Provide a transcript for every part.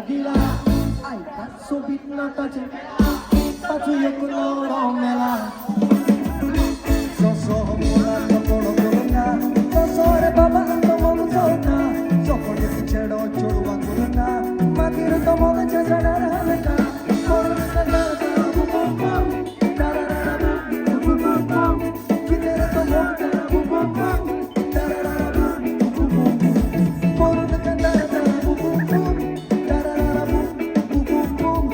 gila. Ay, tak subit na tajemela. Patuyo ko loro mela. So mula to polo kurna. So re baba to mo chona. So ko ni chero choruwa kurna. Matir to mo chachana rahna. Korna na bum bum bum. Tarara bum bum bum. Kidera to mo bum bum bum. Tarara bum bum bum. Korna na bum bum bum. Tarara bum bum bum.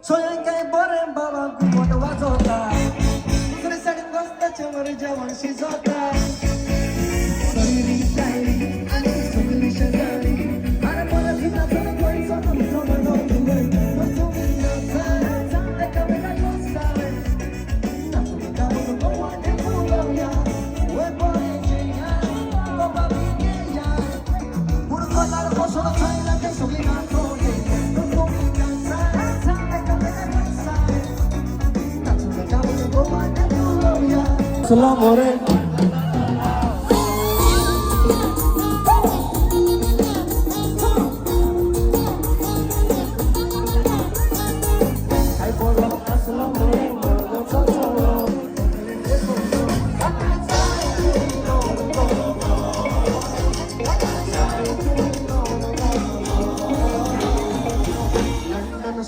소양가의 버린 바람 구워도 와줬다 술에 쌓인 것다처럼 저만 씻었다 소리리 따이리 아니 소리리 샤다리 바람보다 빛나서는 거리서 엄청난 어둠을 너 속에 넣었어 내가 왜 날고 싸워 나쁜 가보도 너와 내 부러야 왜 버리지냐 너가 비계야 부른 건 나를 벗어나 차이나 내 속이 난 속에 너 속에 넣었어 내가 왜 날고 싸워 나쁜 가보도 너와 내 부러야 슬라모레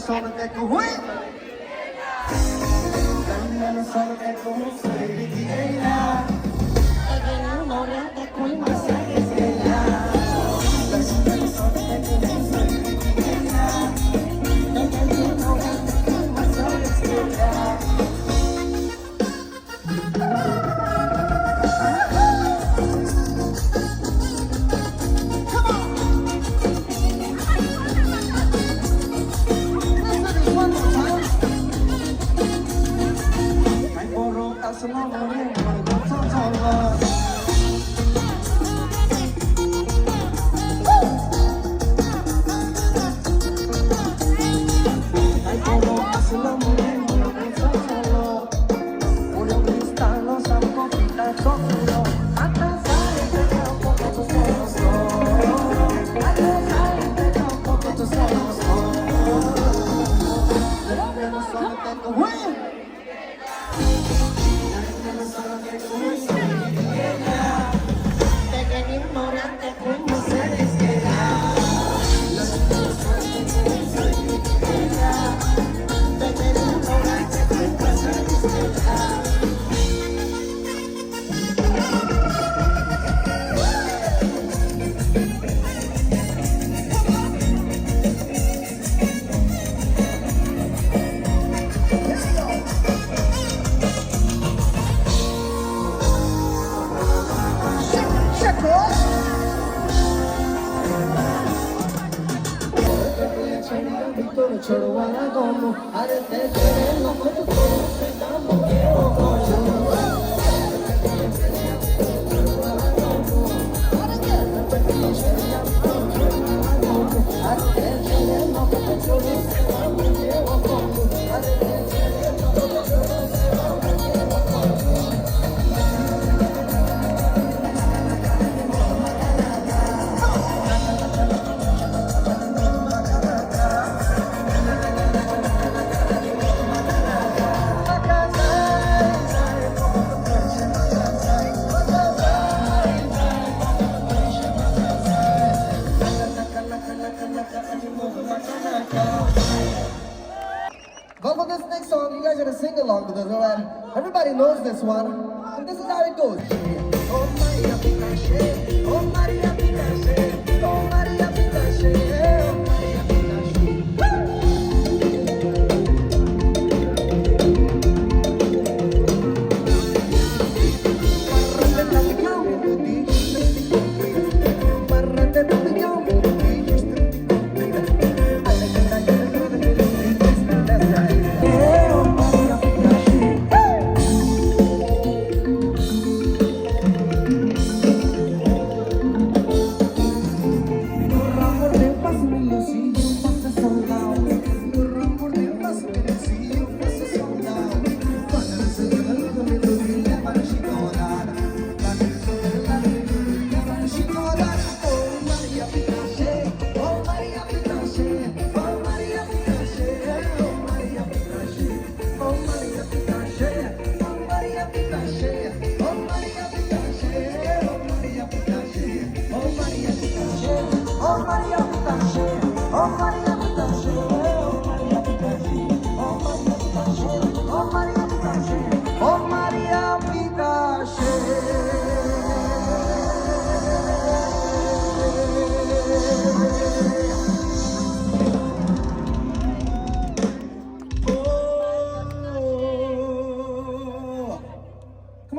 Solo tengo hui solo tengo un soy di ella e non è da cui ma sai che sveglia solo tengo un soy di ella e non è da cui ma sai che sveglia छोड़वाना दोनों अरे तेरे लोगों को से दाम के हो Well, for this next song, you guys are gonna sing along with us, alright? Everybody knows this one, and this is how it goes. Oh Maria Pitache, oh Maria Pitache, oh Maria Pitache, oh Maria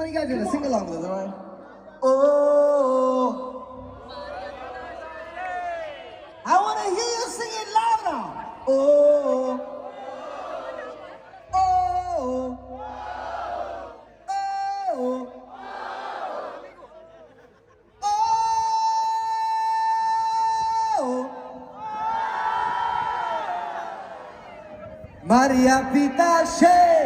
you guys gonna sing along with us, alright? Oh, I wanna hear you sing it loud now. Oh, oh, oh, oh. Maria Pitache.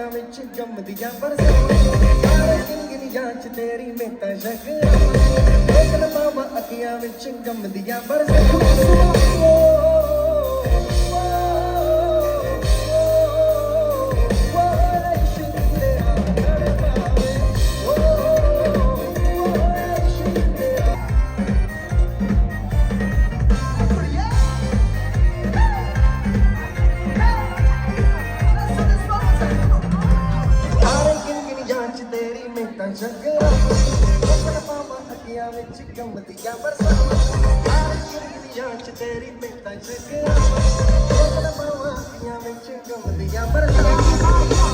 ਅੱਖੀਆਂ ਵਿੱਚ ਜੰਮਦੀਆਂ ਬਰਸਾਤਾਂ ਸਾਰੇ ਕਿੰਗਨੀਆਂ ਚ ਤੇਰੀ ਮਿੰਤਾਂ ਸ਼ਕਰਾਂ ਵੇਖਣ ਮਾਵਾਂ ਅੱਖੀਆਂ ਵਿੱਚ ਜੰਮਦੀਆਂ ਬਰਸਾਤਾਂ ਸ਼ਕਰਾਂ ਵੇਖਣ ਮਾਵਾਂ ਅੱਖੀਆਂ ਵਿੱਚ ਜੰਮਦੀਆਂ ਬਰਸਾਤਾਂ ਸਾਰੇ ਕਿੰਗਨੀਆਂ ਚ ਤੇਰੀ ਮਿੰਤਾਂ ਸ਼ਕਰਾਂ ਵੇਖਣ ਮਾਵਾਂ ਅੱਖੀਆਂ ਵਿੱਚ ਜੰਮਦੀਆਂ ਬਰਸਾਤਾਂ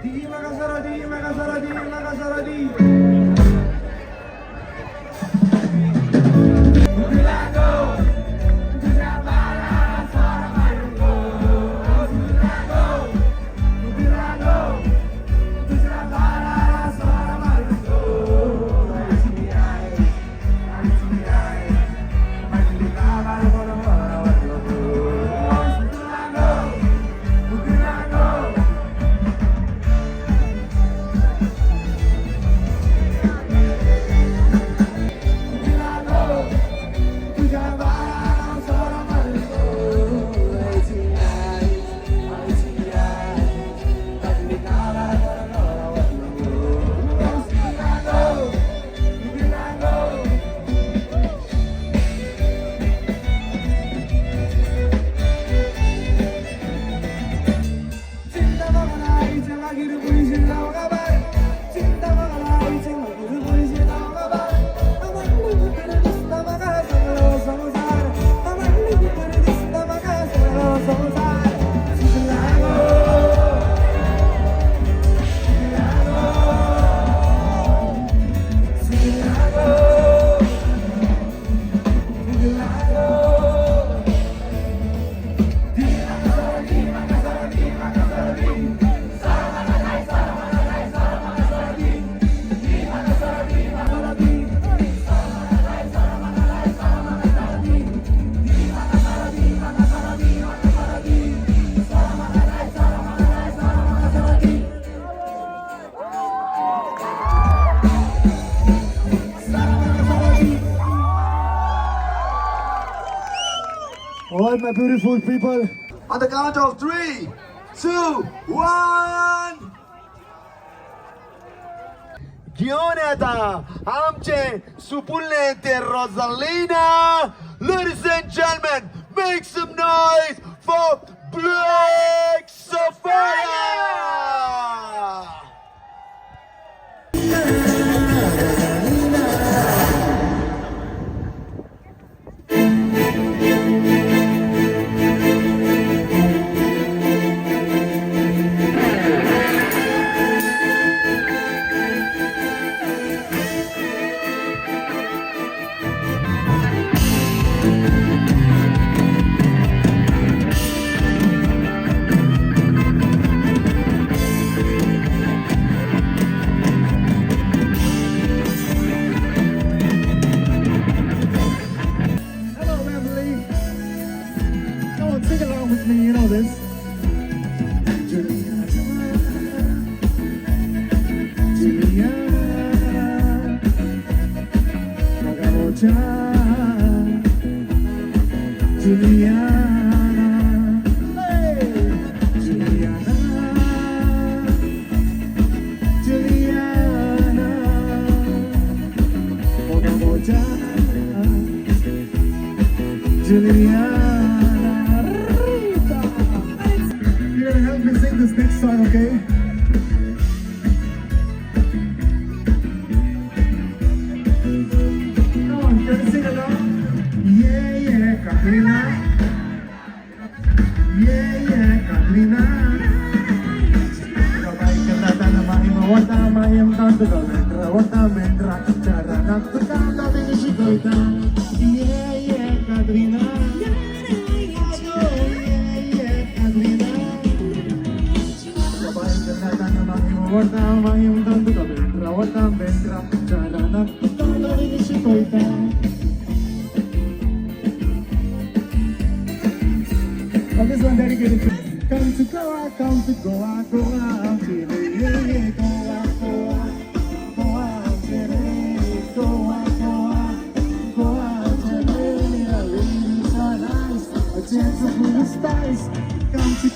Di Magasaradi, Magasaradi, Magasaradi. All my beautiful people. On the count of 3, 2, 1. घेऊन येता आमचे सुपुलने ते रोझालिना. Ladies and gentlemen, make some noise for Black Sapphire. Hello, Emily. Come on, sing along with me. You know this. Juliana, Juliana, Magamocha, Juliana, hey, Juliana, Juliana, Magamocha. Juliana Rita. You're gonna help me sing this next song, okay? Come on, can you sing along? Yeah, yeah, Katrina. Yeah, yeah, Katrina. Sabay ka tata na mahimawata, mahimawata ka mentra, wata mentra, cara naktuka, kami nisikoita. Yeah, yeah, Katrina. Wata mahim tanto ka bentra, wata bentra, cara naktuka, kami nisikoita. Well, this one dedicated to come to Goa, Goa, Chile, yeah, yeah, Goa, Goa, Goa, Chile, Goa, Goa, Goa, Chile, a ladies are nice, a gentle blue skies. Come to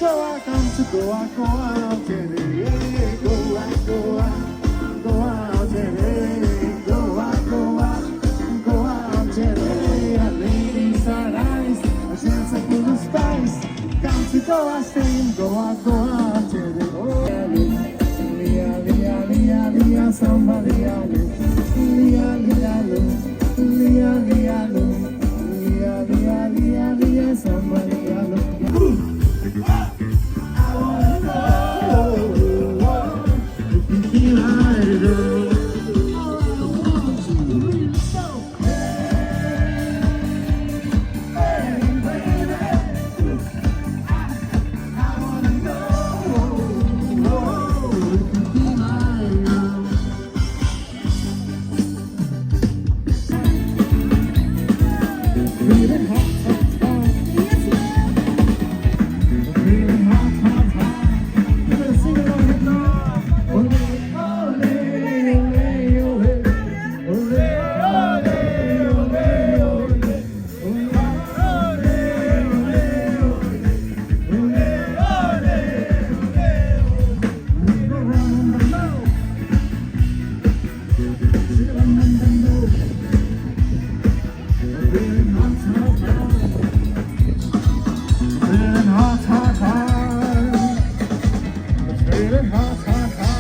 Goa, Goa, Chile, yeah, yeah, Goa, Goa, Goa, Chile, Goa, Goa, Goa, Chile, a ladies are nice, a gentle blue skies. Come to Goa, sing, Goa, Goa, Chile, oh, Lia, Lia, Lia, Lia, somebody, Lia, Lia, Lia, Lia, Lia, Lia, Lia, Lia, Lia, somebody, I wanna go. hot, hot, hot.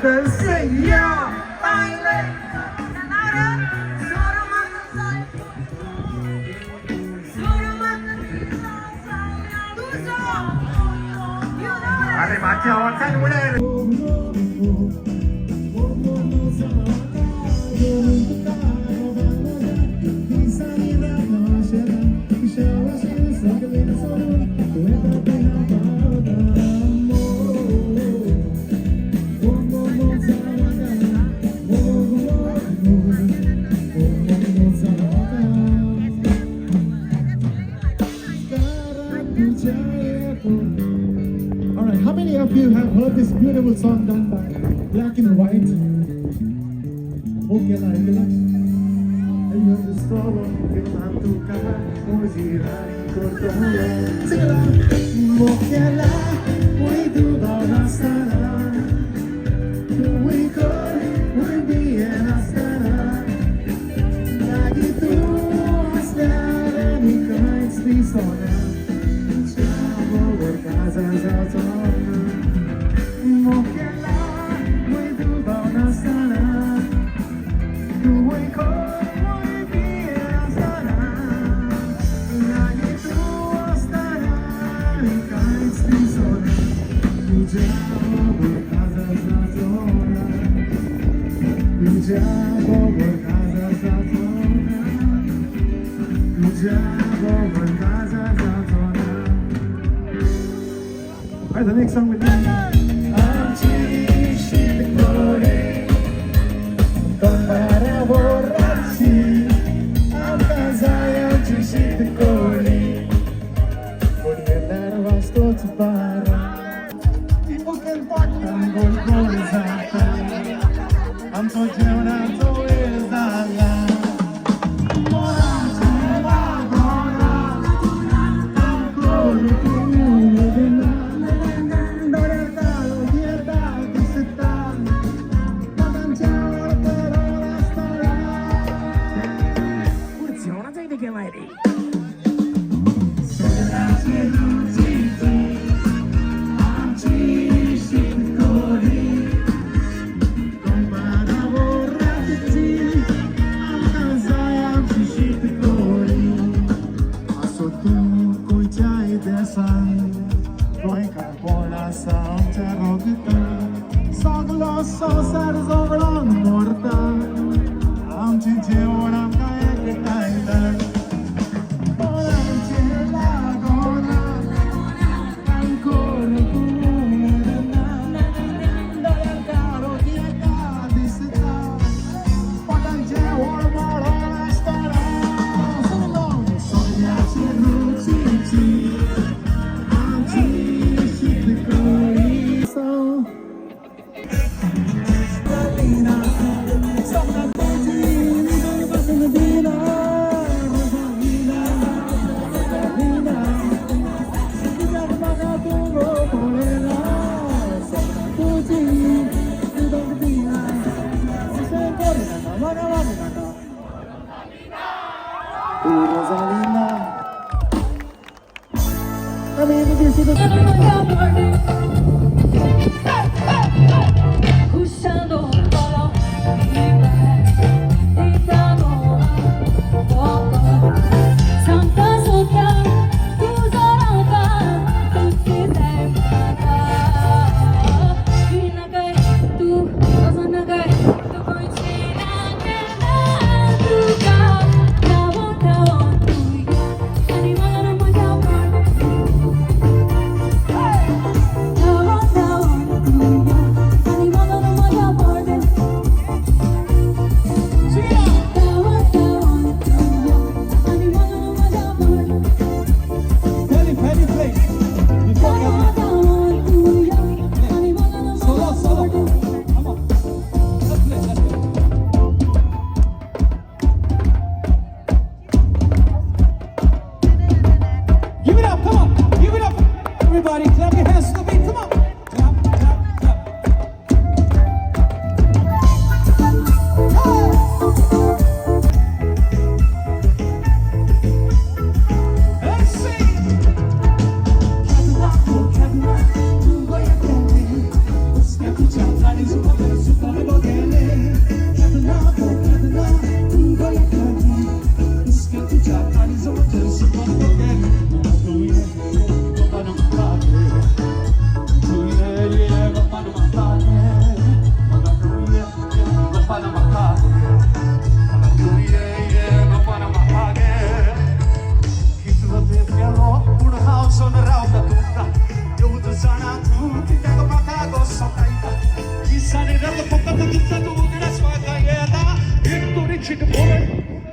then say yeah. अरे बाकी आवाज काय बोले Alright, how many of you have heard this beautiful song done by Black and White? Okay, like it. And you have this problem, you don't have to come Sing along. Mokela, we do the Rastana. We could, we be an Astana. Lagi tu, Astana, ni kinds di sona. Alright, the next song with me. Para borrarsi, am kazaya çeşit koli. Kolyeler vasto para. People can fuck them, gol zaten. Am to cevna to ezala.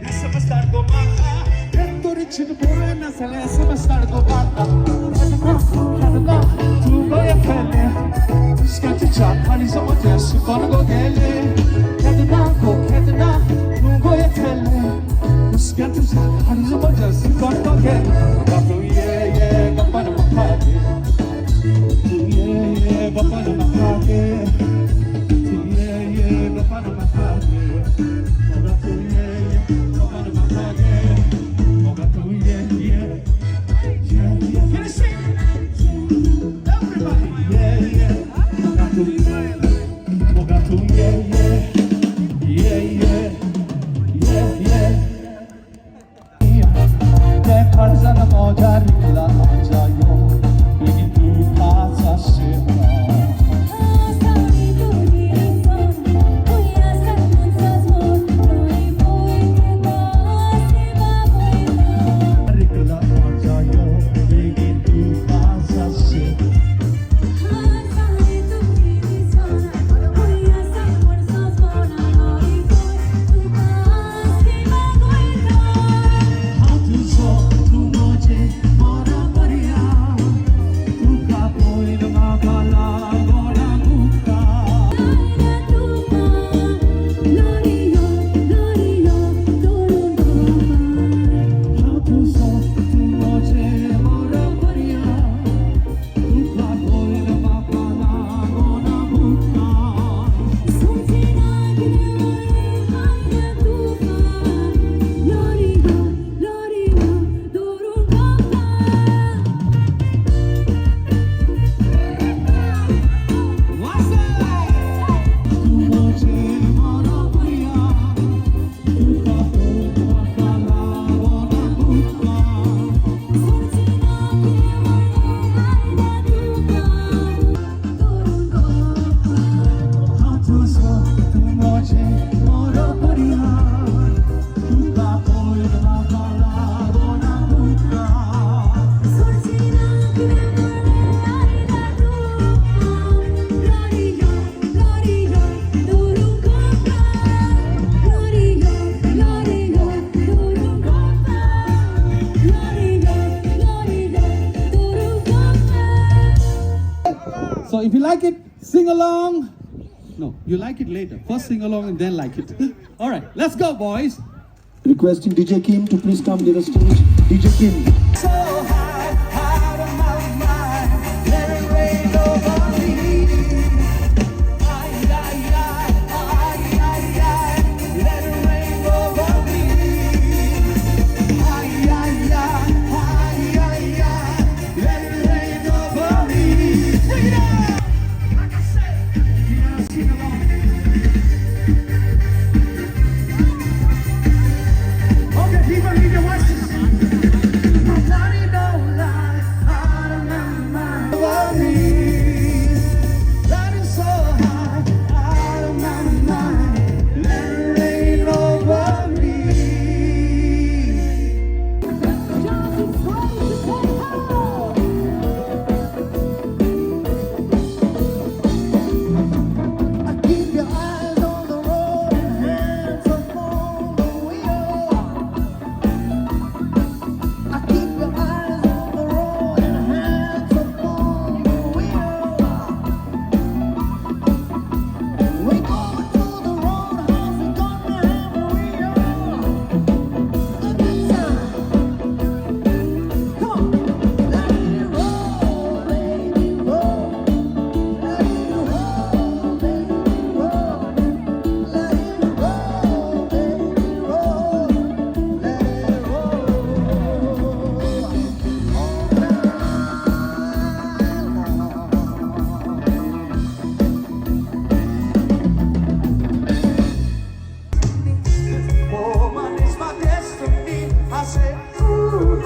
SMS largo mata. Pettori chini bore na sale SMS largo mata. Kadına tuğlaya fele. Skati çarpani zaman tersi bana gele. Kadına tuğlaya fele. Skati çarpani zaman tersi bana gele. Kato ye kapana makake. Tu ye kapana makake. Tu ye kapana makake. Oga tu ye kapana makake. Oga tu ye. Can I sing? Everybody, yeah. Oga tu yeah. 내 팔자는 모자리라 앉아요. 이미 두 파자시라. So if you like it, sing along. No, you like it later. First sing along and then like it. All right, let's go, boys. Requesting DJ Kim to please come to the stage. DJ Kim. So high, out of my mind, let it rain over me. Let it rain over me. Let it rain over me. Bring it on! Like I said, sing along. Okay, people, leave your voices. My body don't lie, out of my mind. Over me, riding so high, out of my mind. Let it rain over me. I keep your eyes on the road and hands upon the wheel. I keep your eyes on the road and hands upon the wheel. We going to the roadhouse, we gonna have a real a good time. Come on, let it roll, baby, roll. Let it roll, baby, roll. Let it roll, baby, roll. Let it Woman is my destiny. I say, ooh,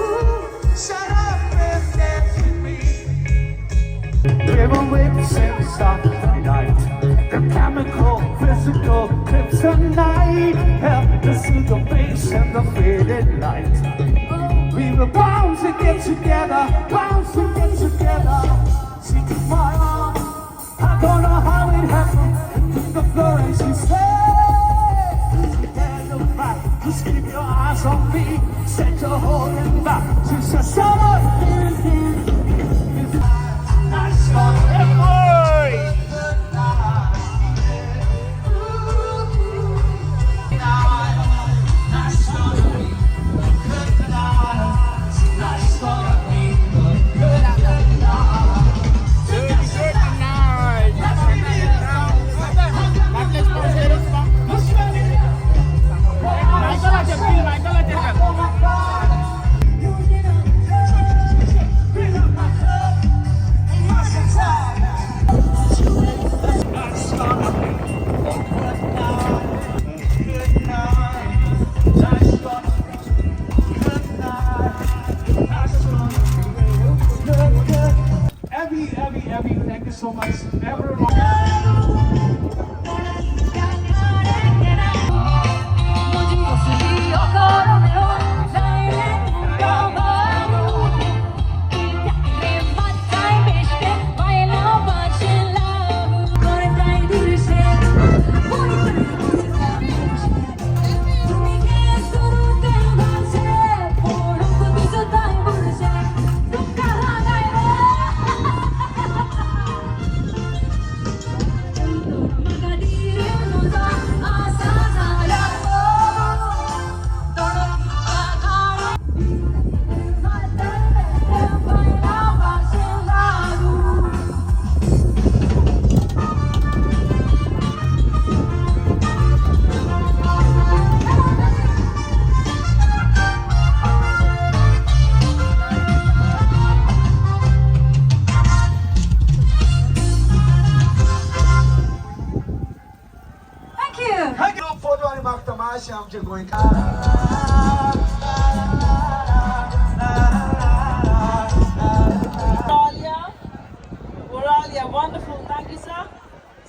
shut up and dance with me. River whips and stop the night. The chemical, physical, kryptonite. Help us see the face and the faded light. We were bound to get together, bound to get together. See tomorrow, I don't know how it happened. Took the floor and she said, "Stand up, right, just keep your eyes on me. Set your whole and back to the summer. Nice one, boy. Abby, thank you so much. Everyone. Photo आणि मागतो मासे आमचे गोंयकार Oralia, wonderful, thank you, sir.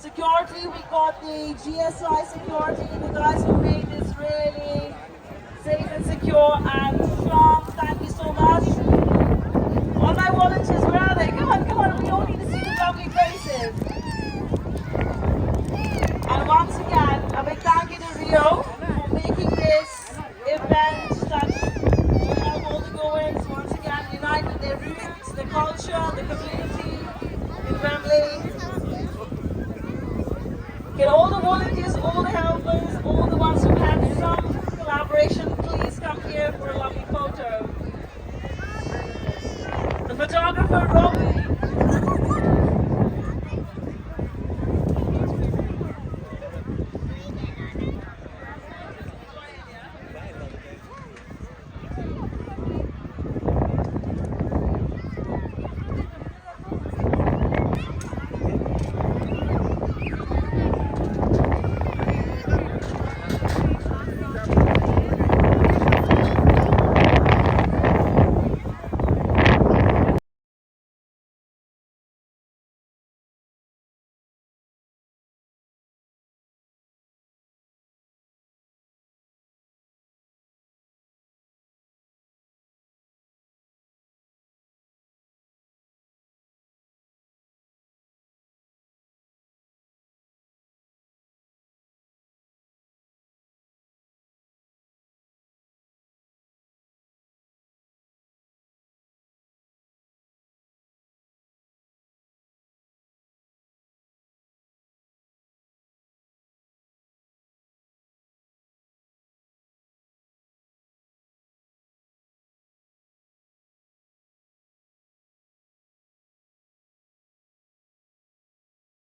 Security, we got the GSI security, the guys who made this really safe and secure and strong. Thank you so much. All my volunteers, where are they? Come on, we all need to see the lovely faces. And once again, a big thank you to Rio for making this event such, all the goers once again unite with their roots, the culture, the community in Wembley. Get all the volunteers, all the helpers, all the ones who had some collaboration, please come here for a lovely photo. The photographer Robbie